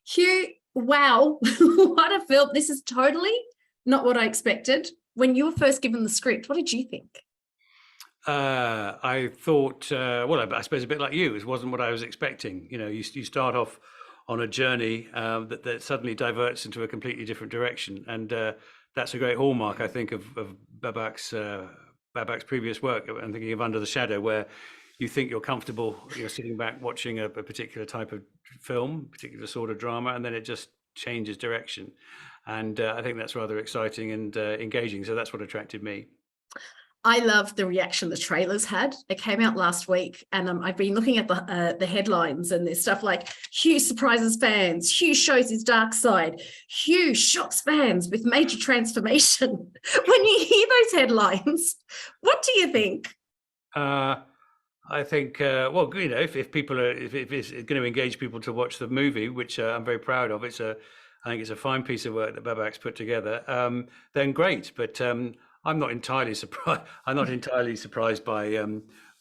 Hugh, wow, what a film. This is totally not what I expected. When you were first given the script, what did you think? I thought, well, I suppose a bit like you, it wasn't what I was expecting. You start off on a journey that suddenly diverts into a completely different direction, and that's a great hallmark, I think, of Babak's previous work. I'm thinking of Under the Shadow, where you think you're comfortable, you're sitting back watching a particular type of film, particular sort of drama, and then it just changes direction. And I think that's rather exciting and engaging. So that's what attracted me. I love the reaction the trailers had. It came out last week, and I've been looking at the headlines, and there's stuff like Hugh surprises fans, Hugh shows his dark side, Hugh shocks fans with major transformation. When you hear those headlines, what do you think? Uh, I think, well, if people are, if it's going to engage people to watch the movie, which I'm very proud of, I think it's a fine piece of work that Babak's put together. Then great, but I'm not entirely surprised. I'm not entirely surprised by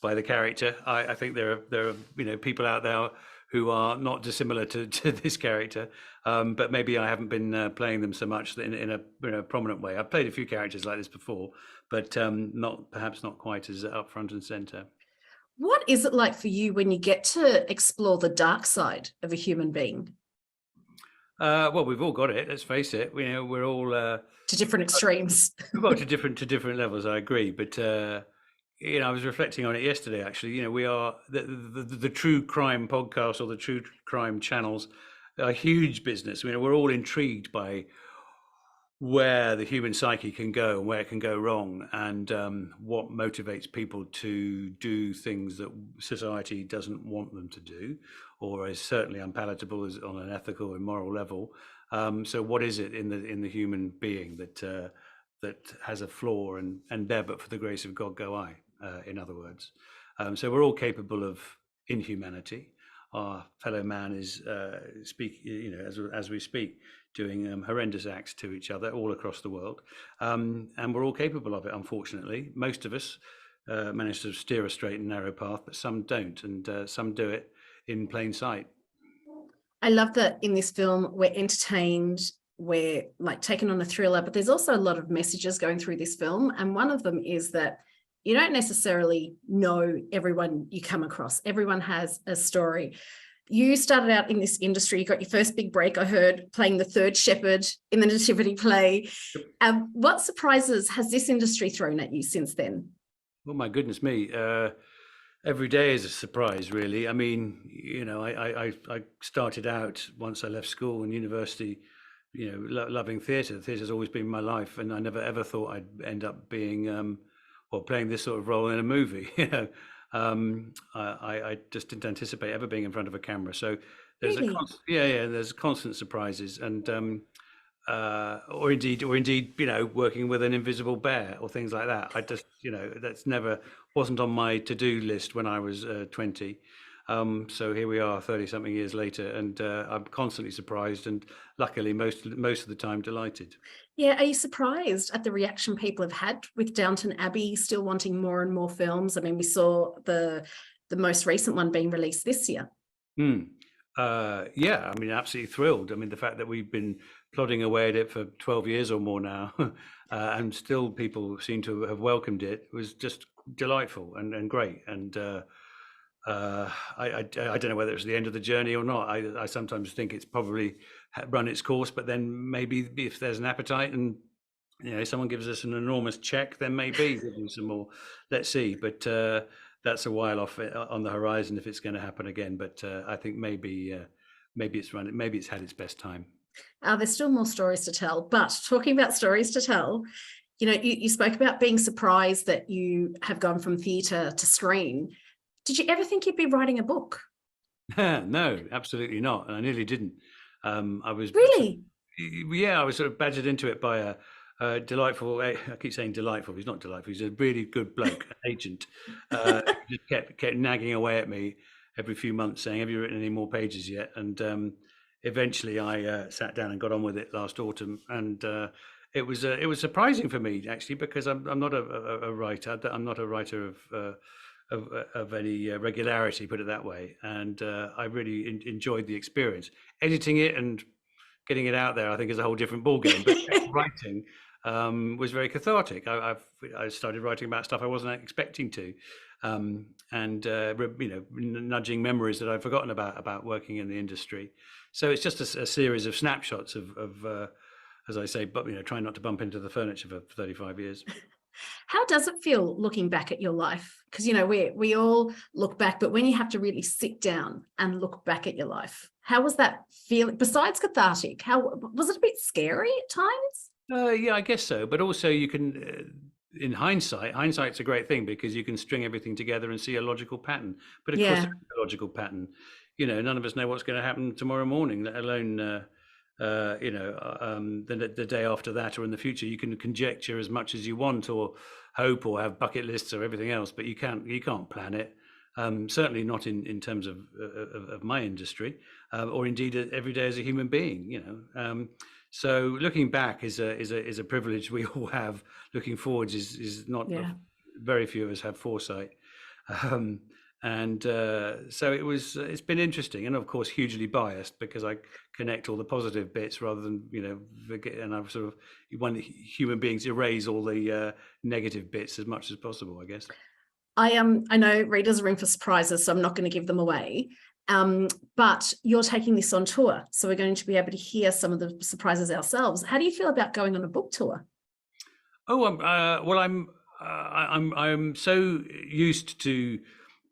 the character. I think there are people out there who are not dissimilar to this character, but maybe I haven't been playing them so much in a prominent way. I've played a few characters like this before, but perhaps not quite as up front and center. What is it like for you when you get to explore the dark side of a human being Well, we've all got it. Let's face it. We're all to different extremes? well to different levels. I agree, but I was reflecting on it yesterday. Actually, we are the true crime podcast or the true crime channels are a huge business. We're all intrigued by where the human psyche can go and where it can go wrong, and what motivates people to do things that society doesn't want them to do, or is certainly unpalatable as on an ethical and moral level. So, what is it in the human being that has a flaw, and there, but for the grace of God, go I. In other words, so we're all capable of inhumanity. Our fellow man is as we speak, doing horrendous acts to each other all across the world, and we're all capable of it. Unfortunately, most of us manage to steer a straight and narrow path, but some don't, and some do it in plain sight. I love that in this film we're entertained, we're like taken on a thriller, but there's also a lot of messages going through this film, and one of them is that you don't necessarily know everyone you come across. Everyone has a story. You started out in this industry, you got your first big break, I heard, playing the third shepherd in the Nativity play. What surprises has this industry thrown at you since then? Oh my goodness me! Every day is a surprise, really. I mean, I started out once I left school and university, loving theatre. Theatre's always been my life, and I never ever thought I'd end up being or playing this sort of role in a movie. I just didn't anticipate ever being in front of a camera. So there's Really? there's constant surprises, and or indeed, working with an invisible bear or things like that. I just, that's never wasn't on my to-do list when I was 20. So here we are, 30 something years later, and I'm constantly surprised, and luckily most of the time delighted. Yeah, are you surprised at the reaction people have had with Downton Abbey still wanting more and more films? I mean, we saw the most recent one being released this year. Hmm. Yeah, I mean, absolutely thrilled. I mean, the fact that we've been plodding away at it for 12 years or more now, and still people seem to have welcomed it, was just delightful and great. And I don't know whether it's the end of the journey or not. I sometimes think it's probably run its course, but then maybe if there's an appetite and someone gives us an enormous check, then maybe we'll do some more. Let's see. But that's a while off on the horizon if it's going to happen again. But I think maybe it's had its best time. There's still more stories to tell, but talking about stories to tell, you spoke about being surprised that you have gone from theatre to screen. Did you ever think you'd be writing a book? No, absolutely not. And I nearly didn't. I was Really? yeah, I was sort of badgered into it by a delightful. I keep saying delightful. He's not delightful. He's a really good bloke, an agent. Just kept nagging away at me every few months, saying, "Have you written any more pages yet?" And eventually, I sat down and got on with it last autumn, and it was surprising for me actually, because I'm not a writer. I'm not a writer of any regularity, put it that way. And I really enjoyed the experience. Editing it and getting it out there, I think, is a whole different ballgame. But writing was very cathartic. I started writing about stuff I wasn't expecting to, and nudging memories that I'd forgotten about working in the industry. So it's just a series of snapshots of as I say, but trying not to bump into the furniture for 35 years. How does it feel looking back at your life? Because, we all look back, but when you have to really sit down and look back at your life, how was that feeling? Besides cathartic, how was it? A bit scary at times? Yeah, I guess so. But also you can, in hindsight's a great thing because you can string everything together and see a logical pattern. But of course, Yeah. there is a logical pattern. None of us know what's going to happen tomorrow morning, let alone the day after that or in the future. You can conjecture as much as you want or hope or have bucket lists or everything else, but you can't plan it. Certainly not in terms of my industry, or indeed every day as a human being. So looking back is a privilege we all have. Looking forwards is not. Yeah. Very few of us have foresight. So it's been interesting, and of course hugely biased because I connect all the positive bits rather than forget, and I've sort of want human beings erase all the negative bits as much as possible, I guess. I know readers are in for surprises, so I'm not going to give them away. But you're taking this on tour, so we're going to be able to hear some of the surprises ourselves. How do you feel about going on a book tour? Oh, well, I'm so used to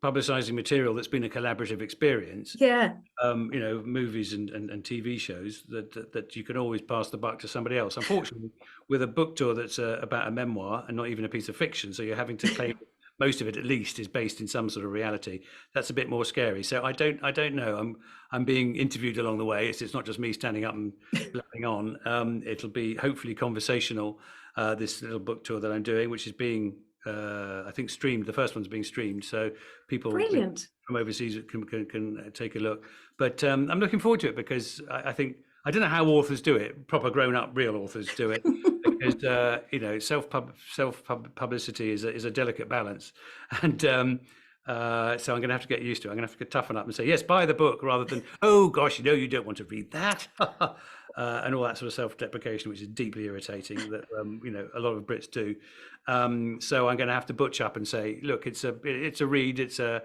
publicizing material that's been a collaborative experience. Yeah. Movies and TV shows that you can always pass the buck to somebody else. Unfortunately, with a book tour that's about a memoir and not even a piece of fiction, so you're having to claim most of it at least is based in some sort of reality. That's a bit more scary. So I don't know. I'm being interviewed along the way. It's not just me standing up and blabbing on. It'll be hopefully conversational. This little book tour that I'm doing, which is being I think streamed. The first one's being streamed, so people Brilliant. from overseas can take a look. But I'm looking forward to it because I think I don't know how authors do it. Proper grown-up real authors do it because self publicity is a delicate balance, and so I'm going to have to get used to it. I'm going to have to toughen up and say yes, buy the book rather than oh gosh, you don't want to read that. And all that sort of self-deprecation, which is deeply irritating. That a lot of Brits do. So I'm going to have to butch up and say, look, it's a read. It's a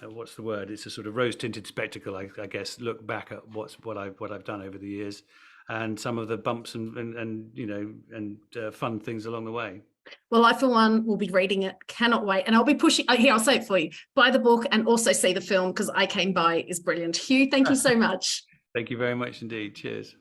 what's the word? It's a sort of rose-tinted spectacle, I guess. Look back at what I've done over the years, and some of the bumps and fun things along the way. Well, I, for one, will be reading it. Cannot wait. And I'll be pushing. Here, I'll say it for you. Buy the book and also see the film because I Came By is brilliant. Hugh, thank you so much. Thank you very much indeed. Cheers.